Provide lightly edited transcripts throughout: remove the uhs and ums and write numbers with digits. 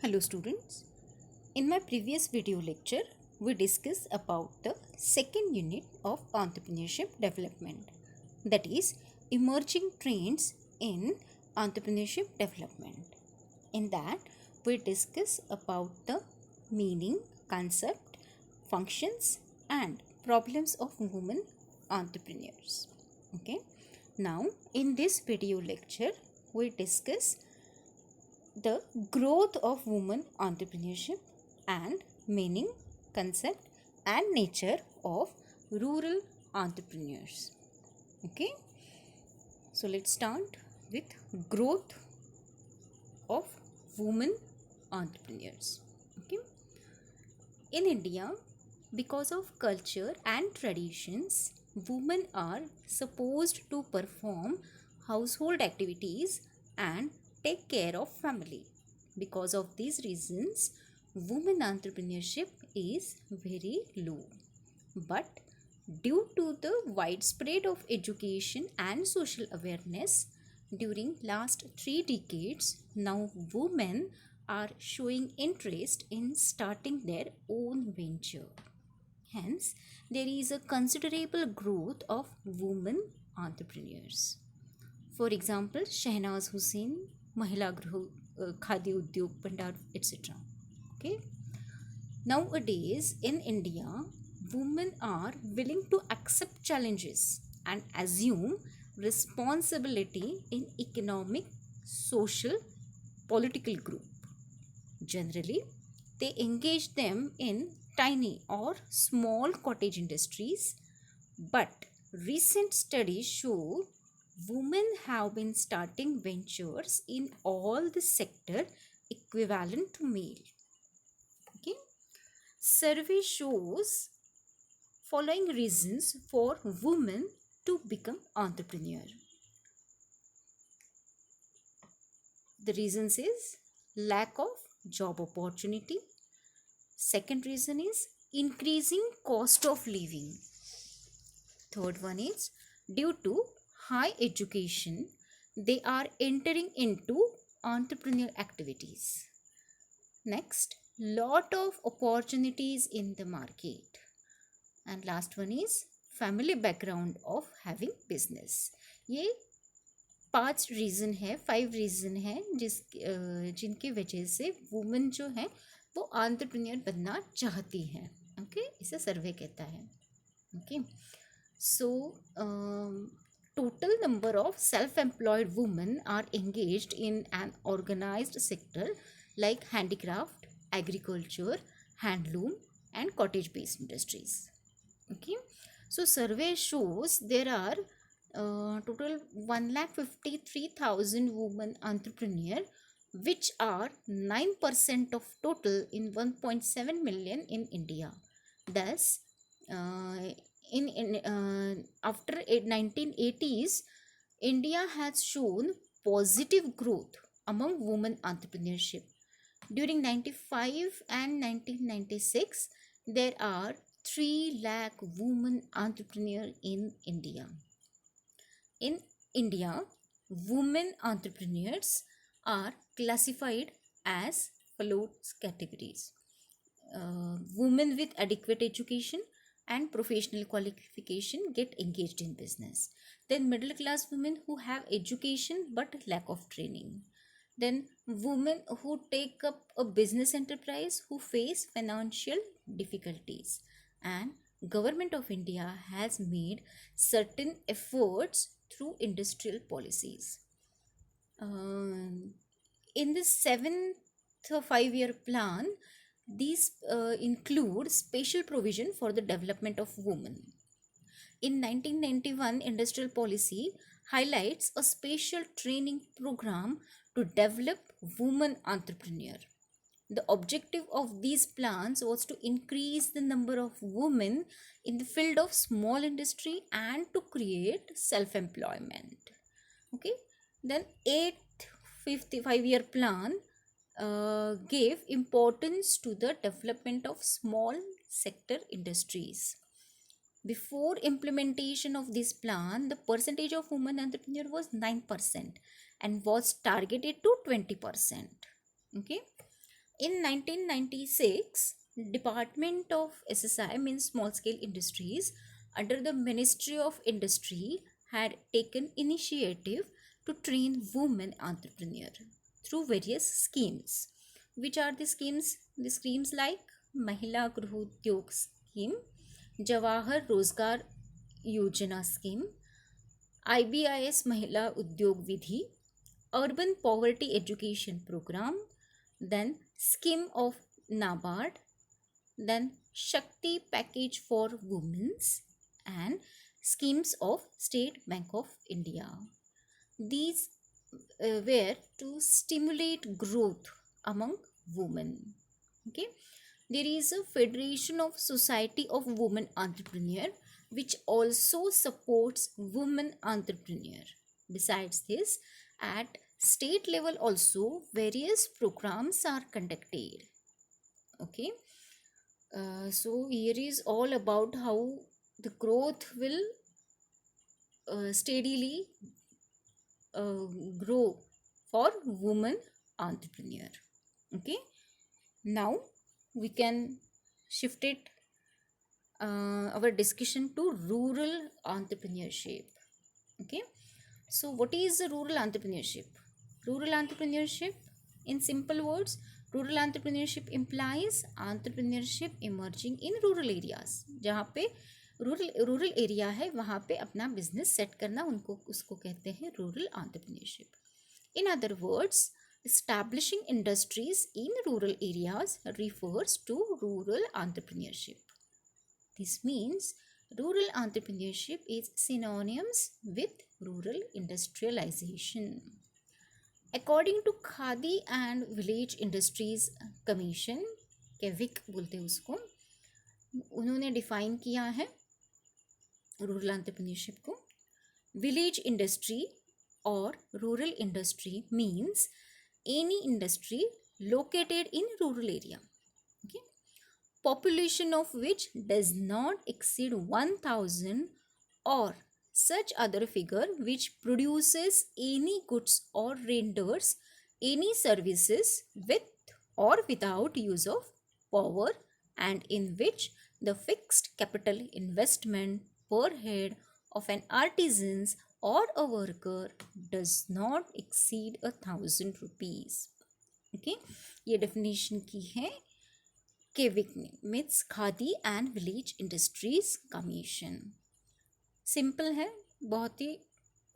Hello students. In my previous video lecture, we discussed about the second unit of entrepreneurship development, that is emerging trends in entrepreneurship development. In that, we discuss about the meaning, concept, functions and problems of women entrepreneurs. Okay. Now, in this video lecture, we discuss the growth of women entrepreneurship and meaning, concept and nature of rural entrepreneurs. Okay, so let's start with growth of women entrepreneurs. Okay, in India, because of culture and traditions, women are supposed to perform household activities and take care of family. Because of these reasons, women entrepreneurship is very low. But due to the widespread of education and social awareness during last 3 decades, now women are showing interest in starting their own venture. Hence, there is a considerable growth of women entrepreneurs. For example, Shehnaz Hussain, Mahila Gruh, Khadi Udyog, Bhandar, etc. Okay. Nowadays in India, women are willing to accept challenges and assume responsibility in economic, social, political group. Generally, they engage them in tiny or small cottage industries, but recent studies show women have been starting ventures in all the sector equivalent to male. Okay, survey shows following reasons for women to become entrepreneur. The reasons is lack of job opportunity. Second reason is increasing cost of living. Third one is due to high education, they are entering into entrepreneurial activities. Next, lot of opportunities in the market. And last one is family background of having business. ये 5 reason है, 5 reason है जिनकी वजह से women जो है वो entrepreneur बनना चाहती हैं. ओके, इसे सर्वे कहता है. Okay, so total number of self-employed women are engaged in an organized sector like handicraft, agriculture, handloom and cottage-based industries. Okay, so survey shows there are total 1,53,000 women entrepreneur, which are 9% of total in 1.7 million in India. Thus, after 1980s, India has shown positive growth among women entrepreneurship. During 95 and 1996, there are 3 lakh women entrepreneurs in India. In India, women entrepreneurs are classified as follows categories. Women with adequate education and professional qualification get engaged in business. Then middle class women who have education but lack of training. Then women who take up a business enterprise who face financial difficulties. And government of India has made certain efforts through industrial policies. In the 7th 5-year plan, these include special provision for the development of women. In 1991, industrial policy highlights a special training program to develop women entrepreneur. The objective of these plans was to increase the number of women in the field of small industry and to create self-employment. Okay, then 8th 55-year plan gave importance to the development of small sector industries. Before implementation of this plan, the percentage of women entrepreneur was 9% and was targeted to 20%. Okay. In 1996, Department of SSI means small scale industries under the Ministry of Industry had taken initiative to train women entrepreneurs through various schemes. Which are the schemes? The schemes like Mahila Gruhodyog scheme, Jawahar Rozgar Yojana scheme, IBIS Mahila Udyog Vidhi, Urban Poverty Education Program, then scheme of NABARD, then Shakti package for women's, and schemes of State Bank of India. These were to stimulate growth among women. Okay, there is a Federation of Society of Women Entrepreneur which also supports women entrepreneur. Besides this, at state level also various programs are conducted. Okay, so here is all about how the growth will steadily uh, grow for women entrepreneur. Okay, now we can shift it our discussion to rural entrepreneurship. Okay, so what is rural entrepreneurship? Rural entrepreneurship, in simple words, rural entrepreneurship implies entrepreneurship emerging in rural areas. जहाँ पे rural area है वहाँ पे अपना business set करना, उनको उसको कहते हैं rural entrepreneurship. In other words, establishing industries in rural areas refers to rural entrepreneurship. This means rural entrepreneurship is synonymous with rural industrialization. According to Khadi and Village Industries Commission, केविक बोलते हैं उसको, उन्होंने define किया है rural entrepreneurship को. Village industry और rural industry means any industry located in rural area, okay, population of which does not exceed 1000 or such other figure which produces any goods or renders any services with or without use of power, and in which the fixed capital investment per head of an artisan or a worker does not exceed 1000 rupees. Okay, ये definition की है केविक ने, means khadi and village industries commission. Simple है, बहुत ही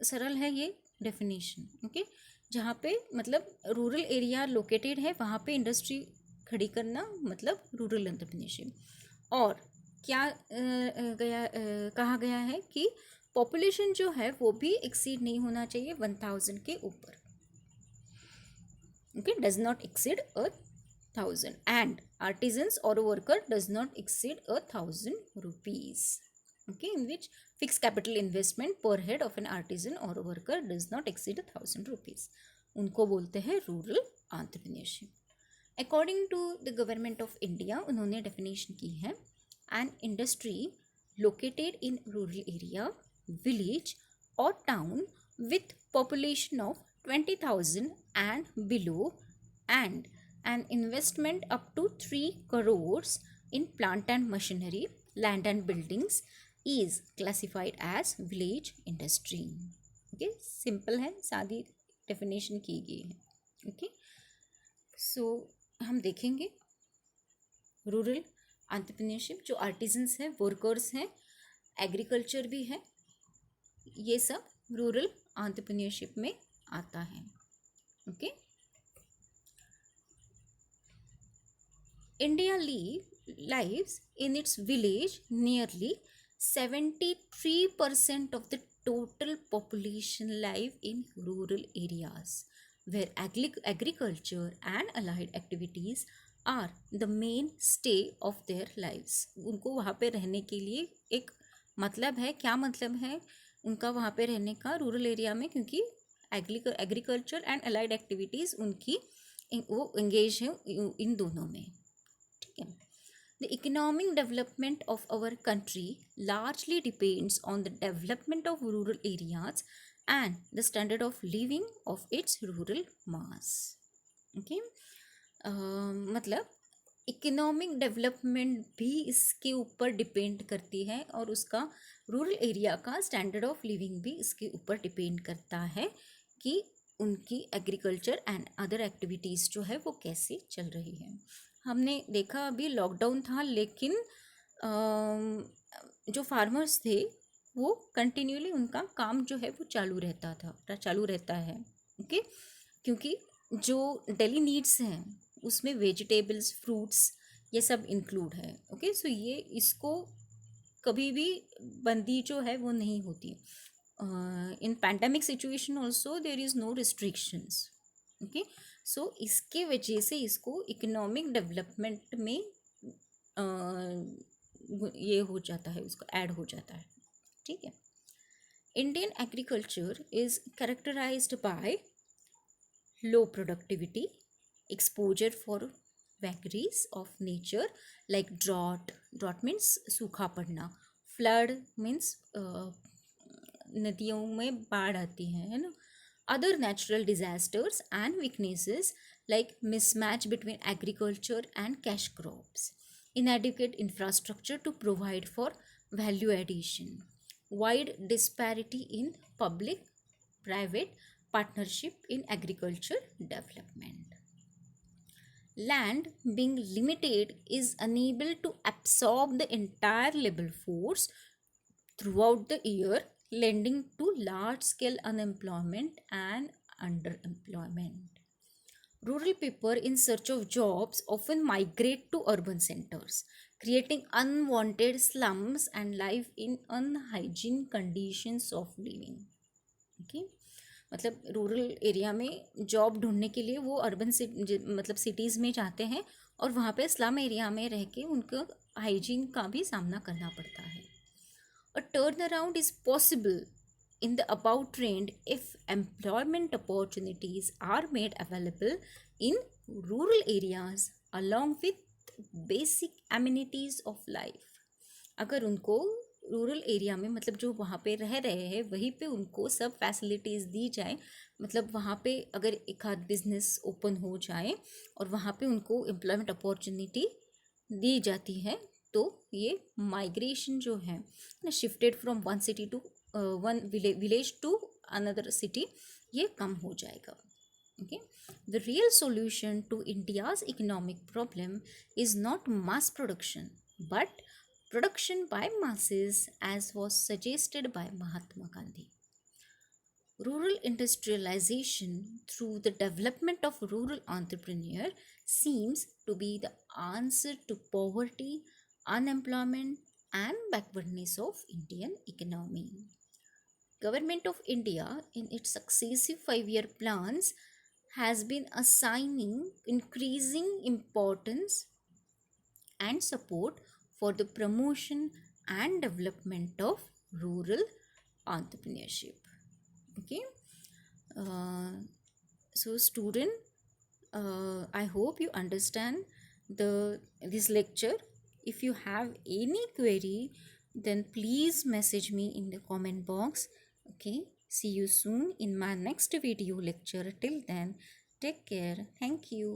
सरल है ये definition. Okay, जहाँ पे मतलब रूरल एरिया लोकेटेड है वहाँ पे इंडस्ट्री खड़ी करना मतलब रूरल एंटरप्रेन्योरशिप. और क्या कहा गया है कि पॉपुलेशन जो है वो भी एक्सीड नहीं होना चाहिए 1000 के ऊपर. Okay, does not exceed 1000 and artisans or a worker does not exceed 1000 rupees. Okay, in which fixed capital investment per head of an artisan or a worker does not exceed 1000 rupees. उनको बोलते हैं rural entrepreneurship. According to the government of India, उन्होंने definition की है an industry located in rural area, village और town with population of 20,000 and below and an investment up to 3 crores in plant and machinery, land and buildings is classified as village industry. Okay, simple है, सादी definition की गई है. Okay, so हम देखेंगे rural entrepreneurship, जो artisans हैं, workers हैं, एग्रीकल्चर भी है, ये सब रूरल एंटरप्रेन्योरशिप में आता है. Okay, India lives in its village nearly 73% of the total population live in rural areas where agriculture and allied activities are the mainstay of their lives. उनको वहाँ पे रहने के लिए एक मतलब है. क्या मतलब है उनका वहाँ पे रहने का रूरल एरिया में? क्योंकि एग्रीकल्चर एंड अलाइड एक्टिविटीज़ उनकी वो एंगेज है इन दोनों में. ठीक है. The economic development of our country largely depends on the development of rural areas and the standard of living of its rural mass. Okay. मतलब इकोनॉमिक डेवलपमेंट भी इसके ऊपर डिपेंड करती है, और उसका रूरल एरिया का स्टैंडर्ड ऑफ लिविंग भी इसके ऊपर डिपेंड करता है कि उनकी एग्रीकल्चर एंड अदर एक्टिविटीज़ जो है वो कैसे चल रही है। हमने देखा अभी लॉकडाउन था, लेकिन जो फार्मर्स थे वो कंटिन्यूली उनका काम जो है वो चालू रहता है। ओके, क्योंकि जो डेली नीड्स हैं उसमें वेजिटेबल्स, फ्रूट्स, ये सब इंक्लूड है। ओके, सो ये इसको कभी भी बंदी जो है वो नहीं होती। In pandemic situation also there is no restrictions. Okay, so इसके वजह से इसको इकोनॉमिक डेवलपमेंट में ये हो जाता है, उसको ऐड हो जाता है। ठीक है। Indian agriculture is characterised by low productivity, exposure for vagaries of nature like drought means सूखा पड़ना, flood means नदियों में बाढ़ आती है ना, other natural disasters and weaknesses like mismatch between agriculture and cash crops, inadequate infrastructure to provide for value addition, wide disparity in public private partnership in agriculture development. Land being limited is unable to absorb the entire labor force throughout the year, lending to large scale unemployment and underemployment. Rural people in search of jobs often migrate to urban centers, creating unwanted slums and live in unhygiene conditions of living. Okay? मतलब rural area में job ढूंढने के लिए वो urban से मतलब cities में जाते हैं, और वहाँ पे स्लम एरिया में रह के उनको हाइजीन का भी सामना करना पड़ता है। A turn around is possible in the above trend if employment opportunities are made available in rural areas along with basic amenities of life। अगर उनको रूरल एरिया में मतलब जो वहाँ पे रह रहे हैं वहीं पे उनको सब फैसिलिटीज़ दी जाए, मतलब वहाँ पे अगर एक आध बिजनेस ओपन हो जाए और वहाँ पे उनको एम्प्लॉयमेंट अपॉर्चुनिटी दी जाती है, तो ये माइग्रेशन जो है ना, shifted from one city to one village to another city, ये कम हो जाएगा। Okay, the real solution to India's economic problem is not mass production but production by masses, as was suggested by Mahatma Gandhi. Rural industrialization through the development of rural entrepreneur seems to be the answer to poverty, unemployment and backwardness of Indian economy. Government of India in its successive 5-year plans has been assigning increasing importance and support for the promotion and development of rural entrepreneurship. Okay, so student, I hope you understand this lecture. If you have any query, then please message me in the comment box. Okay, see you soon in my next video lecture. Till then, take care. Thank you.